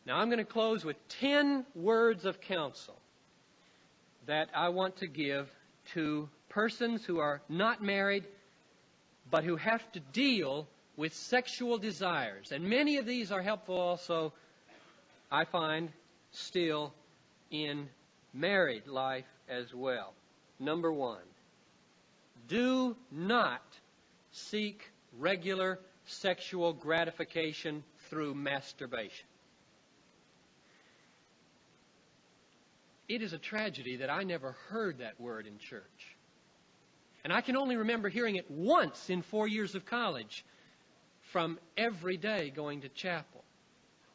Now I'm going to close with 10 words of counsel that I want to give to persons who are not married but who have to deal with sexual desires. And many of these are helpful also, I find, still in married life as well. Number one, do not seek regular sexual gratification through masturbation. It is a tragedy that I never heard that word in church. And I can only remember hearing it once in 4 years of college from every day going to chapel.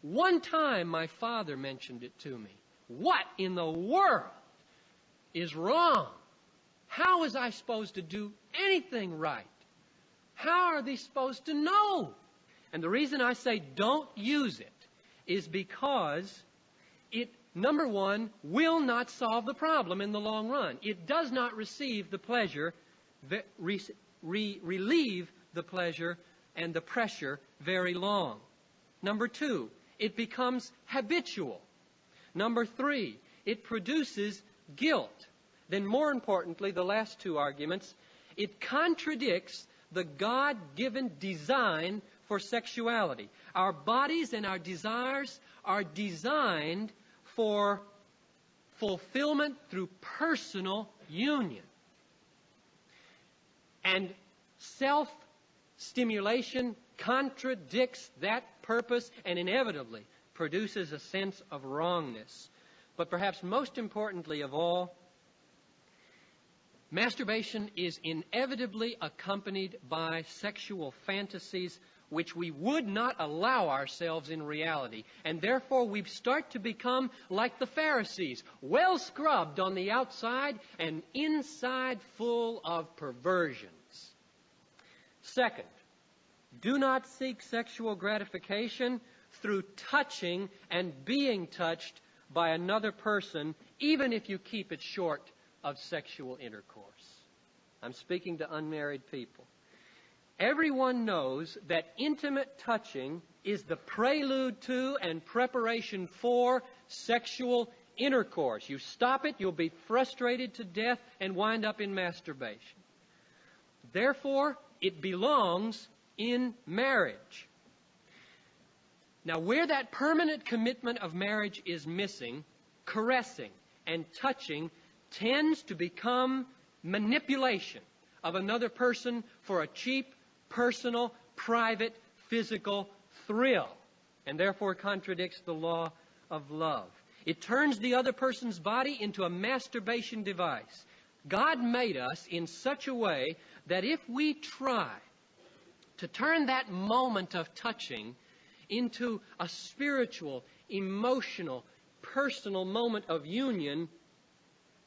One time my father mentioned it to me. What in the world is wrong? How was I supposed to do anything right? How are they supposed to know? And the reason I say don't use it is because it, number one, will not solve the problem in the long run. It does not relieve the pleasure and the pressure very long. Number two, it becomes habitual. Number three, it produces guilt. Then more importantly, the last two arguments, it contradicts the God-given design for sexuality. Our bodies and our desires are designed for fulfillment through personal union. And self-stimulation contradicts that purpose and inevitably produces a sense of wrongness. But perhaps most importantly of all, masturbation is inevitably accompanied by sexual fantasies which we would not allow ourselves in reality. And therefore we start to become like the Pharisees, well scrubbed on the outside and inside full of perversions. Second, do not seek sexual gratification through touching and being touched by another person, even if you keep it short of sexual intercourse. I'm speaking to unmarried people. Everyone knows that intimate touching is the prelude to and preparation for sexual intercourse. You stop it, you'll be frustrated to death and wind up in masturbation. Therefore, it belongs in marriage. Now, where that permanent commitment of marriage is missing, caressing and touching tends to become manipulation of another person for a cheap, personal, private, physical thrill, and therefore contradicts the law of love. It turns the other person's body into a masturbation device. God made us in such a way that if we try to turn that moment of touching into a spiritual, emotional, personal moment of union,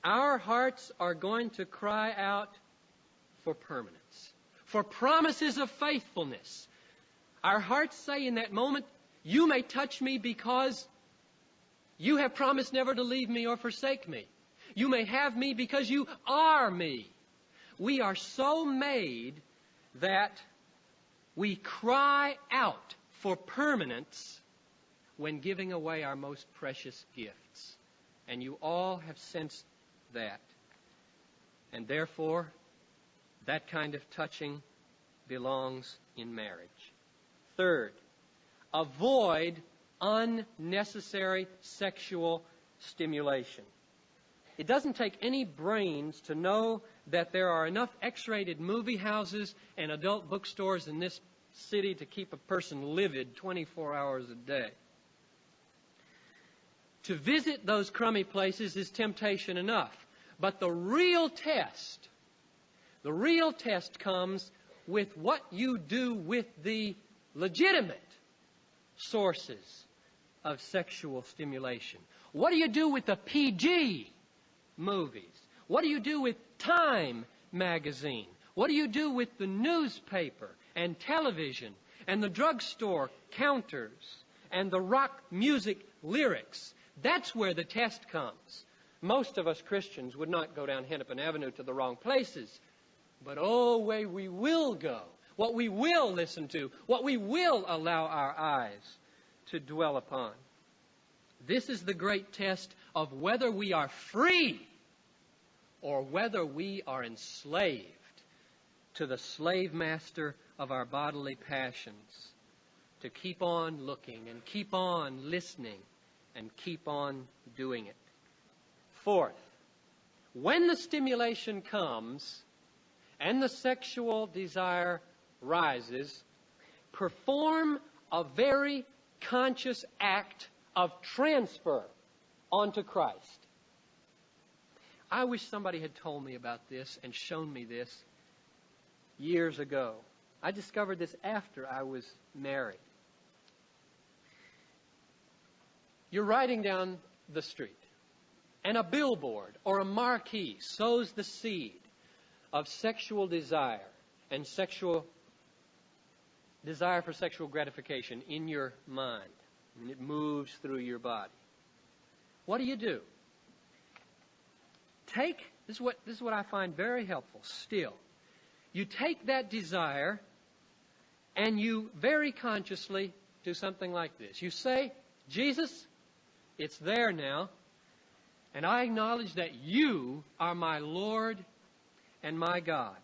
our hearts are going to cry out for permanence, for promises of faithfulness. Our hearts say in that moment, you may touch me because you have promised never to leave me or forsake me. You may have me because you are me. We are so made that we cry out for permanence when giving away our most precious gifts. And you all have sensed that. And therefore, that kind of touching belongs in marriage. Third, avoid unnecessary sexual stimulation. It doesn't take any brains to know that there are enough X-rated movie houses and adult bookstores in this city to keep a person livid 24 hours a day. To visit those crummy places is temptation enough. But the real test comes with what you do with the legitimate sources of sexual stimulation. What do you do with the PG movies? What do you do with Time magazine? What do you do with the newspaper and television and the drugstore counters and the rock music lyrics? That's where the test comes. Most of us Christians would not go down Hennepin Avenue to the wrong places. But oh, where we will go, what we will listen to, what we will allow our eyes to dwell upon. This is the great test of whether we are free or whether we are enslaved to the slave master of our bodily passions, to keep on looking and keep on listening and keep on doing it. Fourth, when the stimulation comes and the sexual desire rises, perform a very conscious act of transfer onto Christ. I wish somebody had told me about this and shown me this years ago. I discovered this after I was married. You're riding down the street, and a billboard or a marquee sows the seed of sexual desire and desire for sexual gratification in your mind, and it moves through your body. What do? This is what I find very helpful still. You take that desire and you very consciously do something like this. You say, Jesus, it's there now, and I acknowledge that you are my Lord and my God.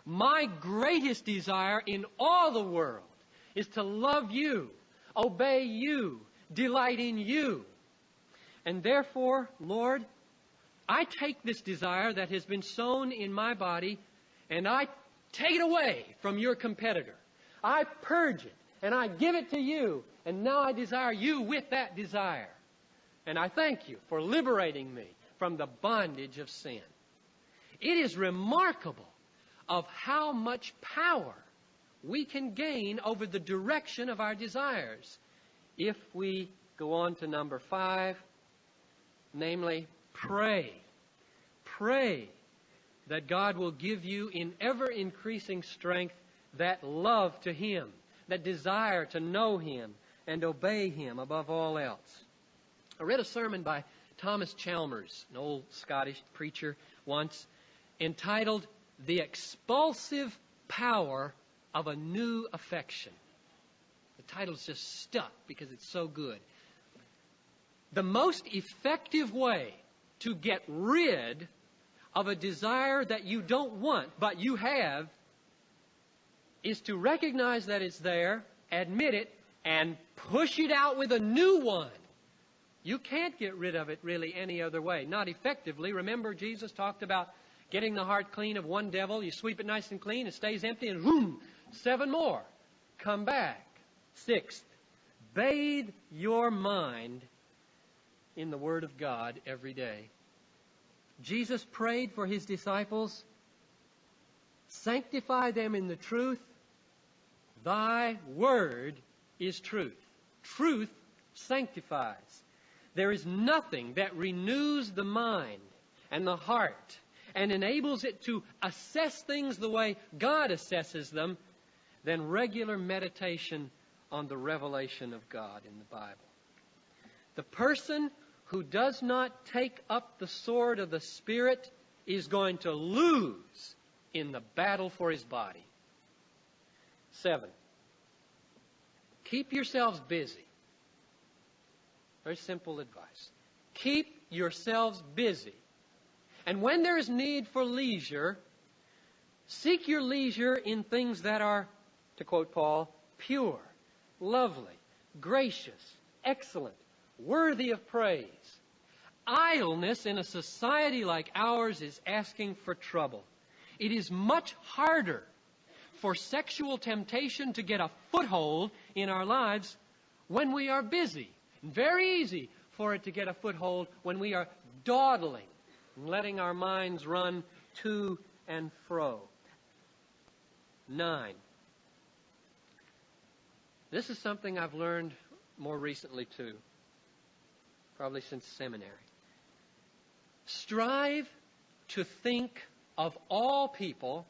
My greatest desire in all the world is to love you, obey you, delight in you. And therefore, Lord, I take this desire that has been sown in my body and I take it away from your competitor. I purge it and I give it to you, and now I desire you with that desire. And I thank you for liberating me from the bondage of sin. It is remarkable of how much power we can gain over the direction of our desires if we go on to number 5, namely, pray. Pray that God will give you in ever-increasing strength that love to Him, that desire to know Him and obey Him above all else. I read a sermon by Thomas Chalmers, an old Scottish preacher, once, entitled The Expulsive Power of a New Affection. The title's just stuck because it's so good. The most effective way to get rid of a desire that you don't want but you have is to recognize that it's there, admit it, and push it out with a new one. You can't get rid of it really any other way. Not effectively. Remember, Jesus talked about getting the heart clean of one devil. You sweep it nice and clean, it stays empty, and boom, 7 more come back. 6th, bathe your mind in the Word of God every day. Jesus prayed for His disciples, sanctify them in the truth. Thy Word is truth. Truth sanctifies. There is nothing that renews the mind and the heart and enables it to assess things the way God assesses them than regular meditation on the revelation of God in the Bible. The person who does not take up the sword of the Spirit is going to lose in the battle for his body. 7, keep yourselves busy. Very simple advice. Keep yourselves busy. And when there is need for leisure, seek your leisure in things that are, to quote Paul, pure, lovely, gracious, excellent, worthy of praise. Idleness in a society like ours is asking for trouble. It is much harder for sexual temptation to get a foothold in our lives when we are busy. Very easy for it to get a foothold when we are dawdling and letting our minds run to and fro. 9. This is something I've learned more recently too, probably since seminary. Strive to think of all people,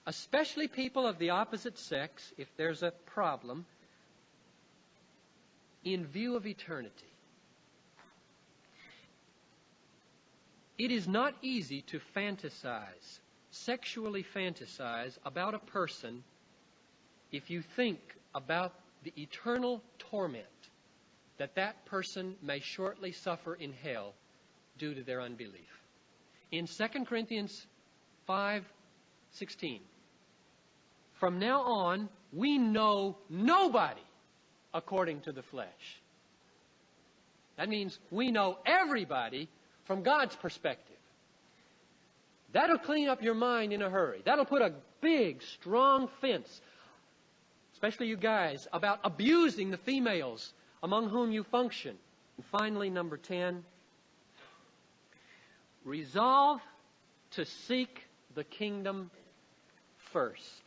especially people of the opposite sex, if there's a problem, in view of eternity. It is not easy to fantasize, sexually fantasize about a person if you think about the eternal torment that that person may shortly suffer in hell due to their unbelief. In 2 Corinthians 5:16, from now on, we know nobody according to the flesh. That means we know everybody from God's perspective. That'll clean up your mind in a hurry. That'll put a big, strong fence, especially you guys, about abusing the females among whom you function. And finally, number 10, resolve to seek the kingdom first.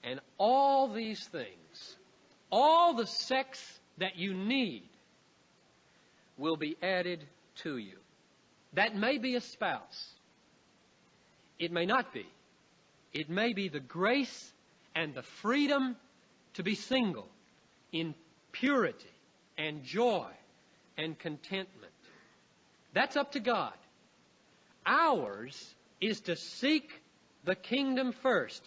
And all these things, all the sex that you need, will be added to you. That may be a spouse. It may not be. It may be the grace and the freedom to be single in purity and joy and contentment. That's up to God. Ours is to seek the kingdom first,